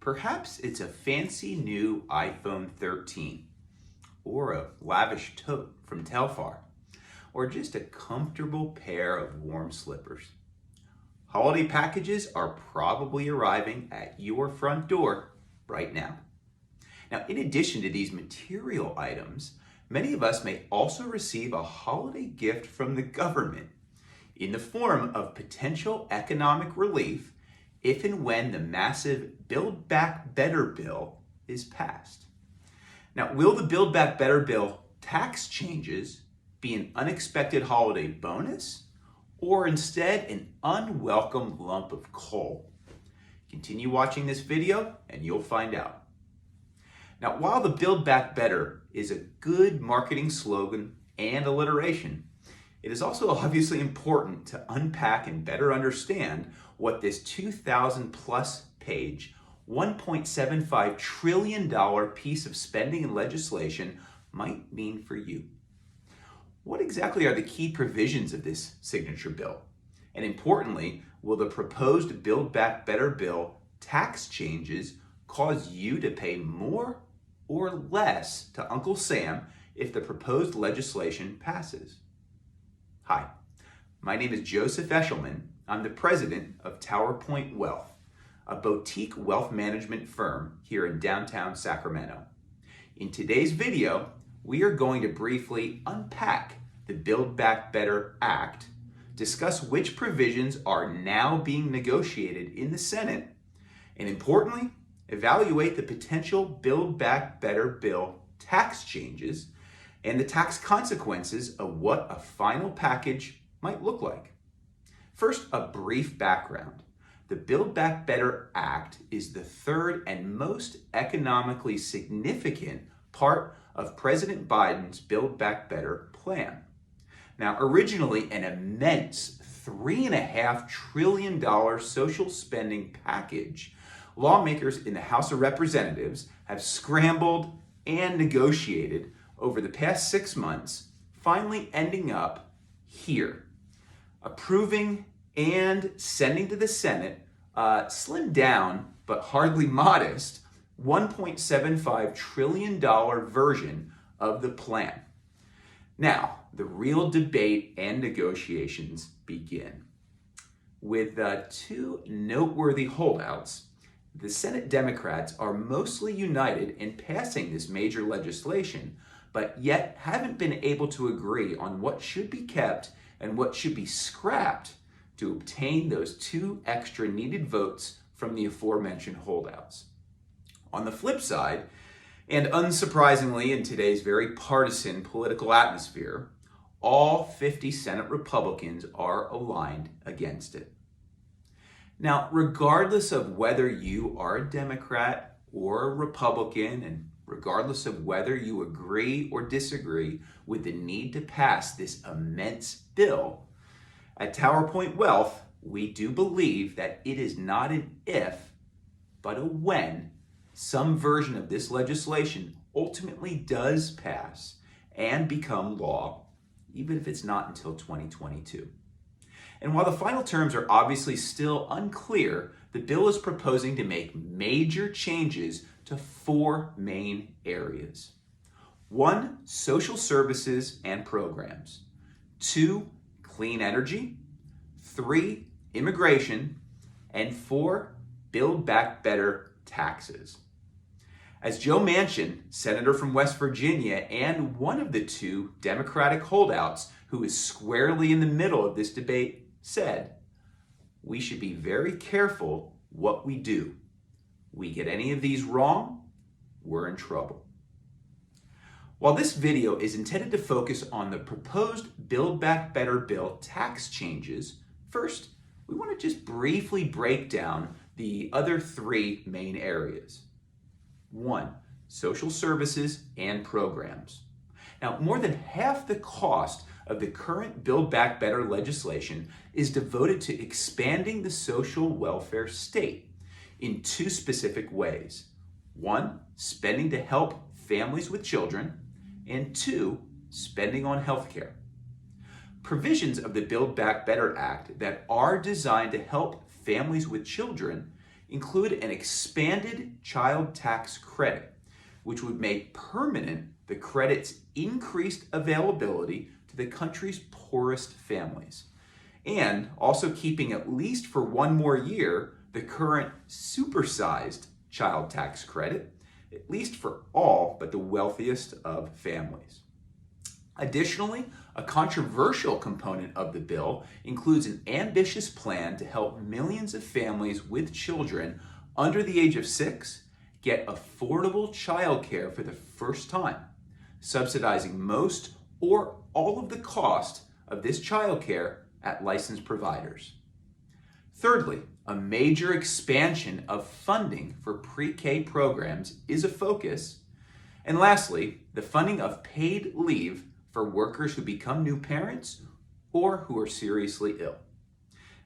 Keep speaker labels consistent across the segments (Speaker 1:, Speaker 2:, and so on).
Speaker 1: Perhaps it's a fancy new iPhone 13, or a lavish tote from Telfar, or just a comfortable pair of warm slippers. Holiday packages are probably arriving at your front door right now. Now, in addition to these material items, many of us may also receive a holiday gift from the government in the form of potential economic relief if and when the massive Build Back Better bill is passed. Now, will the Build Back Better bill tax changes be an unexpected holiday bonus, or instead an unwelcome lump of coal? Continue watching this video and you'll find out. Now, while the Build Back Better is a good marketing slogan and alliteration, it is also obviously important to unpack and better understand what this 2,000 plus page, $1.75 trillion piece of spending and legislation might mean for you. What exactly are the key provisions of this signature bill? And importantly, will the proposed Build Back Better bill tax changes cause you to pay more or less to Uncle Sam if the proposed legislation passes? Hi, my name is Joseph Eschleman. I'm the president of Towerpoint Wealth, a boutique wealth management firm here in downtown Sacramento. In today's video, we are going to briefly unpack the Build Back Better Act, discuss which provisions are now being negotiated in the Senate, and importantly, evaluate the potential Build Back Better bill tax changes and the tax consequences of what a final package might look like. First, a brief background. The Build Back Better Act is the third and most economically significant part of President Biden's Build Back Better plan. Now, originally an immense $3.5 trillion social spending package, lawmakers in the House of Representatives have scrambled and negotiated over the past 6 months, finally ending up here, approving and sending to the Senate a slimmed down but hardly modest $1.75 trillion version of the plan. Now, the real debate and negotiations begin. With two noteworthy holdouts, the Senate Democrats are mostly united in passing this major legislation, but yet haven't been able to agree on what should be kept and what should be scrapped to obtain those 2 extra needed votes from the aforementioned holdouts. On the flip side, and unsurprisingly in today's very partisan political atmosphere, all 50 Senate Republicans are aligned against it. Now, regardless of whether you are a Democrat or a Republican, and regardless of whether you agree or disagree with the need to pass this immense bill, at Towerpoint Wealth, we do believe that it is not an if, but a when some version of this legislation ultimately does pass and become law, even if it's not until 2022. And while the final terms are obviously still unclear, the bill is proposing to make major changes to 4 main areas. 1, social services and programs. 2, clean energy. 3, immigration. And 4, Build Back Better taxes. As Joe Manchin, senator from West Virginia and one of the 2 Democratic holdouts who is squarely in the middle of this debate, said, we should be very careful what we do. We get any of these wrong, we're in trouble. While this video is intended to focus on the proposed Build Back Better bill tax changes, first, we want to just briefly break down the other 3 main areas. 1, social services and programs. Now, more than half the cost of the current Build Back Better legislation is devoted to expanding the social welfare state in 2 specific ways. 1, spending to help families with children, and 2, spending on healthcare. Provisions of the Build Back Better Act that are designed to help families with children include an expanded child tax credit, which would make permanent the credit's increased availability to the country's poorest families, and also keeping at least for one more year the current supersized child tax credit, at least for all but the wealthiest of families. Additionally, a controversial component of the bill includes an ambitious plan to help millions of families with children under the age of 6 get affordable childcare for the first time, subsidizing most or all of the cost of this childcare at licensed providers. Thirdly, a major expansion of funding for pre-K programs is a focus. And lastly, the funding of paid leave for workers who become new parents or who are seriously ill.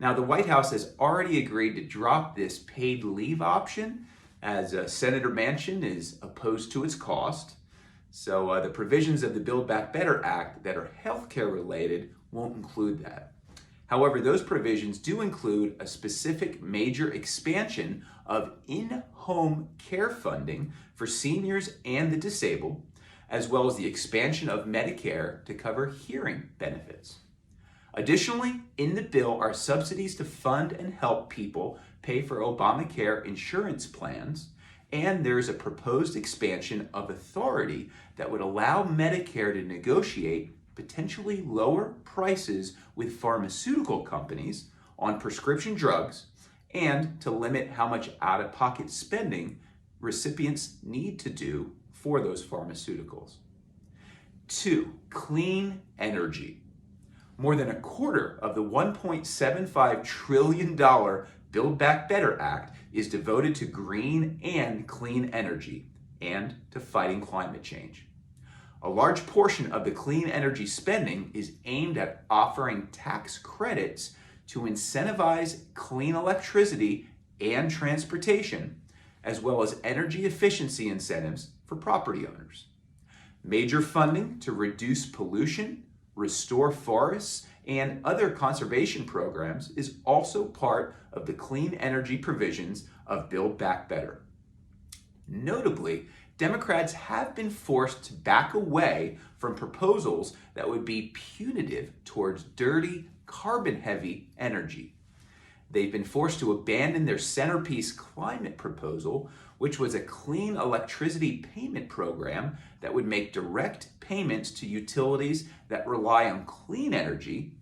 Speaker 1: Now, the White House has already agreed to drop this paid leave option, as Senator Manchin is opposed to its cost. So the provisions of the Build Back Better Act that are healthcare related won't include that. However, those provisions do include a specific major expansion of in-home care funding for seniors and the disabled, as well as the expansion of Medicare to cover hearing benefits. Additionally, in the bill are subsidies to fund and help people pay for Obamacare insurance plans, and there's a proposed expansion of authority that would allow Medicare to negotiate potentially lower prices with pharmaceutical companies on prescription drugs, and to limit how much out-of-pocket spending recipients need to do for those pharmaceuticals. 2, clean energy. More than a quarter of the $1.75 trillion Build Back Better Act is devoted to green and clean energy and to fighting climate change. A large portion of the clean energy spending is aimed at offering tax credits to incentivize clean electricity and transportation, as well as energy efficiency incentives for property owners. Major funding to reduce pollution, restore forests, and other conservation programs is also part of the clean energy provisions of Build Back Better. Notably, Democrats have been forced to back away from proposals that would be punitive towards dirty, carbon-heavy energy. They've been forced to abandon their centerpiece climate proposal, which was a clean electricity payment program that would make direct payments to utilities that rely on clean energy,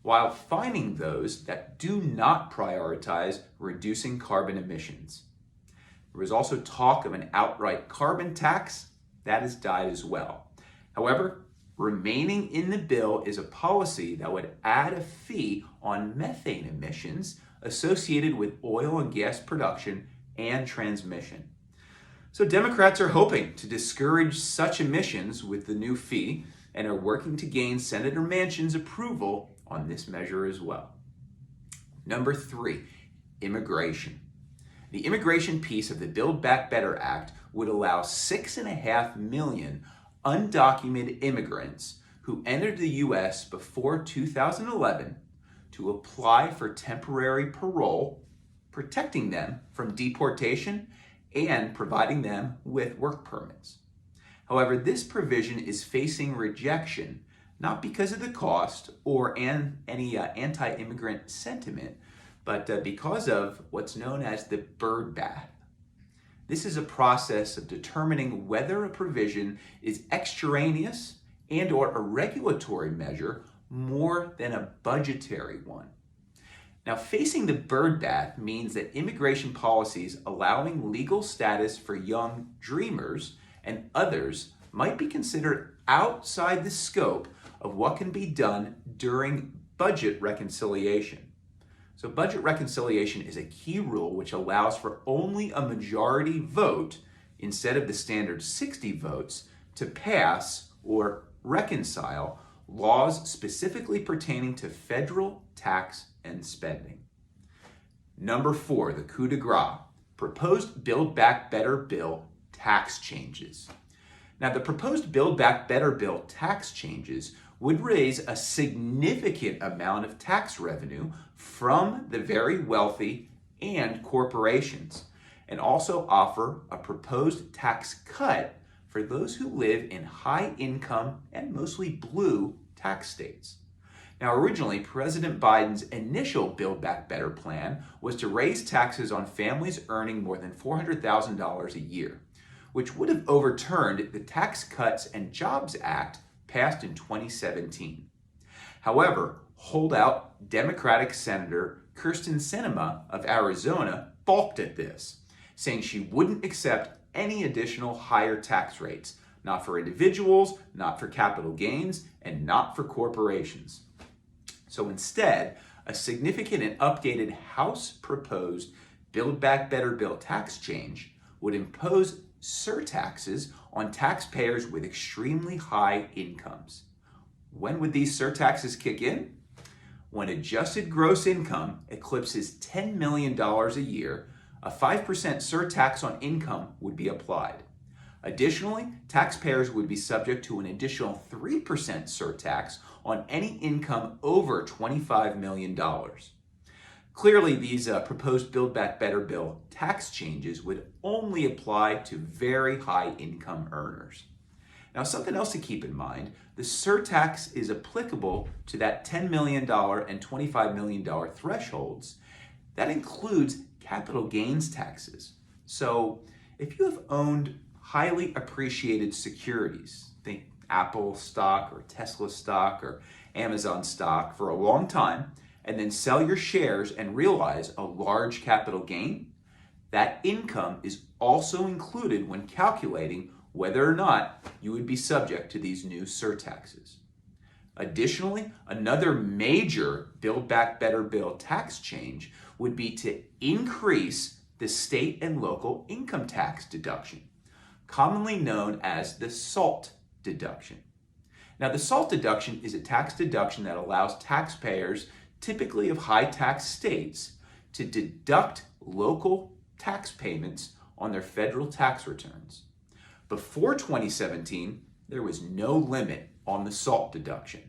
Speaker 1: while fining those that do not prioritize reducing carbon emissions. There was also talk of an outright carbon tax. That has died as well. However, remaining in the bill is a policy that would add a fee on methane emissions associated with oil and gas production and transmission. So Democrats are hoping to discourage such emissions with the new fee and are working to gain Senator Manchin's approval on this measure as well. Number 3, immigration. The immigration piece of the Build Back Better Act would allow 6.5 million undocumented immigrants who entered the U.S. before 2011 to apply for temporary parole, protecting them from deportation and providing them with work permits. However, this provision is facing rejection, not because of the cost or any anti-immigrant sentiment, but because of what's known as the Byrd bath. This is a process of determining whether a provision is extraneous and or a regulatory measure more than a budgetary one. Now, facing the Byrd bath means that immigration policies allowing legal status for young dreamers and others might be considered outside the scope of what can be done during budget reconciliation. So budget reconciliation is a key rule which allows for only a majority vote instead of the standard 60 votes to pass or reconcile laws specifically pertaining to federal tax and spending. Number 4, the coup de grace, proposed Build Back Better bill tax changes. Now, the proposed Build Back Better bill tax changes would raise a significant amount of tax revenue from the very wealthy and corporations, and also offer a proposed tax cut for those who live in high income and mostly blue tax states. Now, originally, President Biden's initial Build Back Better plan was to raise taxes on families earning more than $400,000 a year, which would have overturned the Tax Cuts and Jobs Act passed in 2017. However, holdout Democratic Senator Krysten Sinema of Arizona balked at this, saying she wouldn't accept any additional higher tax rates, not for individuals, not for capital gains, and not for corporations. So instead, a significant and updated House proposed Build Back Better bill tax change would impose surtaxes on taxpayers with extremely high incomes. When would these surtaxes kick in? When adjusted gross income eclipses $10 million a year, a 5% surtax on income would be applied. Additionally, taxpayers would be subject to an additional 3% surtax on any income over $25 million. Clearly, these proposed Build Back Better bill tax changes would only apply to very high income earners. Now, something else to keep in mind, the surtax is applicable to that $10 million and $25 million thresholds. That includes capital gains taxes. So if you have owned highly appreciated securities, think Apple stock or Tesla stock or Amazon stock for a long time, and then sell your shares and realize a large capital gain, that income is also included when calculating whether or not you would be subject to these new surtaxes. Additionally, another major Build Back Better bill tax change would be to increase the state and local income tax deduction, commonly known as the SALT deduction. Now, the SALT deduction is a tax deduction that allows taxpayers, typically of high tax states, to deduct local tax payments on their federal tax returns. Before 2017, there was no limit on the SALT deduction.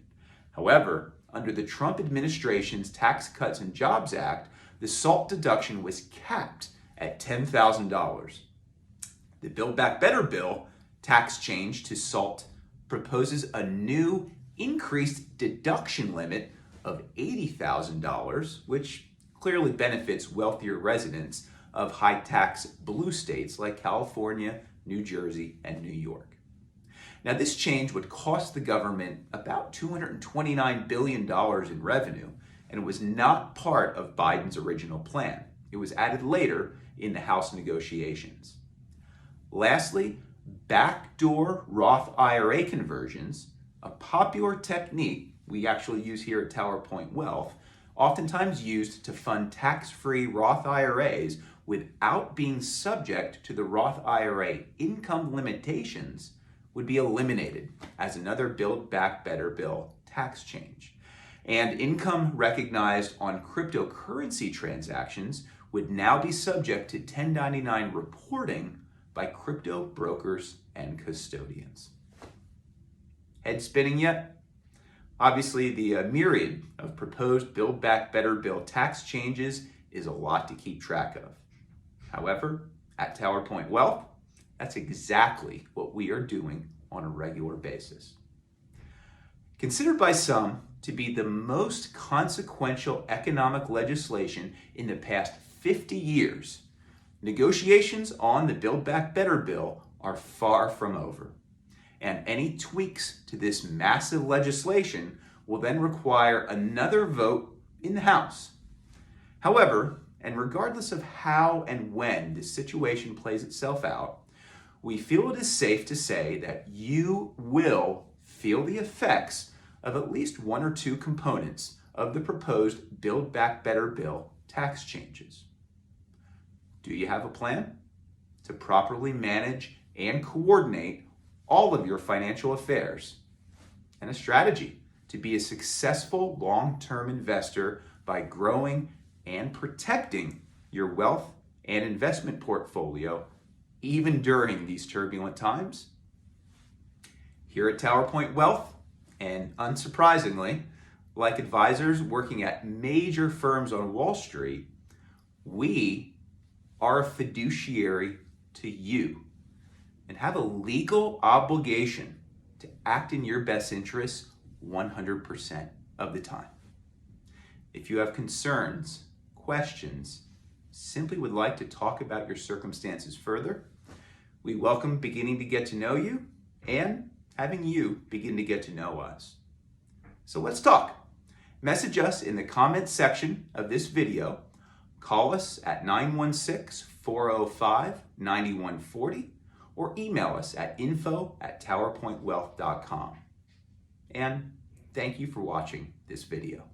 Speaker 1: However, under the Trump administration's Tax Cuts and Jobs Act, the SALT deduction was capped at $10,000. The Build Back Better bill tax change to SALT proposes a new increased deduction limit of $80,000, which clearly benefits wealthier residents of high tax blue states like California, New Jersey, and New York. Now, this change would cost the government about $229 billion in revenue, and it was not part of Biden's original plan. It was added later in the House negotiations. Lastly, backdoor Roth IRA conversions, a popular technique we actually use here at Towerpoint Wealth, oftentimes used to fund tax-free Roth IRAs without being subject to the Roth IRA income limitations, would be eliminated as another Build Back Better bill tax change. And income recognized on cryptocurrency transactions would now be subject to 1099 reporting by crypto brokers and custodians. Head spinning yet? Obviously, the myriad of proposed Build Back Better bill tax changes is a lot to keep track of. However, at Towerpoint Wealth, that's exactly what we are doing on a regular basis. Considered by some to be the most consequential economic legislation in the past 50 years, negotiations on the Build Back Better bill are far from over. And any tweaks to this massive legislation will then require another vote in the House. However, and regardless of how and when this situation plays itself out, we feel it is safe to say that you will feel the effects of at least one or two components of the proposed Build Back Better bill tax changes. Do you have a plan to properly manage and coordinate all of your financial affairs, and a strategy to be a successful long-term investor by growing and protecting your wealth and investment portfolio even during these turbulent times? Here at Towerpoint Wealth, and unsurprisingly, like advisors working at major firms on Wall Street, We are a fiduciary to you and have a legal obligation to act in your best interests 100% of the time. If you have concerns, questions, simply would like to talk about your circumstances further, we welcome beginning to get to know you and having you begin to get to know us. So let's talk. Message us in the comments section of this video. Call us at 916-405-9140 or email us at info@towerpointwealth.com. And thank you for watching this video.